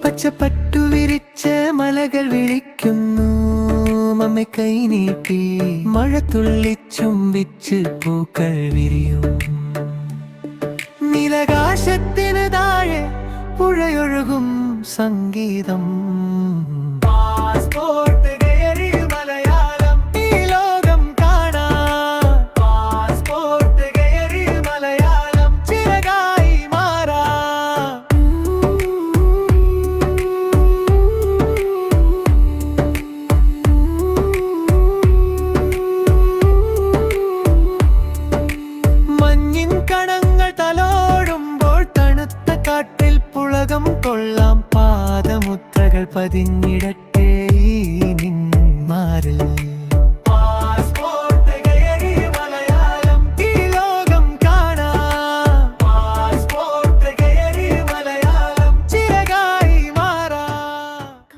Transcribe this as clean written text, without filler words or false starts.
പച്ചപ്പട്ടു വിരിച്ച മലകൾ വിളിക്കുന്നു മമ്മ കൈ നീട്ടി. മഴത്തുള്ളി ചുംബിച്ച് പൂക്കൾ വിരിയും. നീലാകാശത്തിന് താഴെ പുഴയൊഴുകും സംഗീതം. പാസ്പോർട്ട് കയറി മലയാളം ഈ ലോകം കാണാൻ. പാസ്പോർട്ട് കയറി മലയാളം ചിറകായി മാറാം. മഞ്ഞിൻ കണങ്ങൾ തലോടുമ്പോൾ തണുത്ത കാട്ടിൽ പുളകം കൊള്ളാം. പാദമുദ്രകൾ പതിഞ്ഞിടട്ടെ ഈ നിന്മാരിൽ.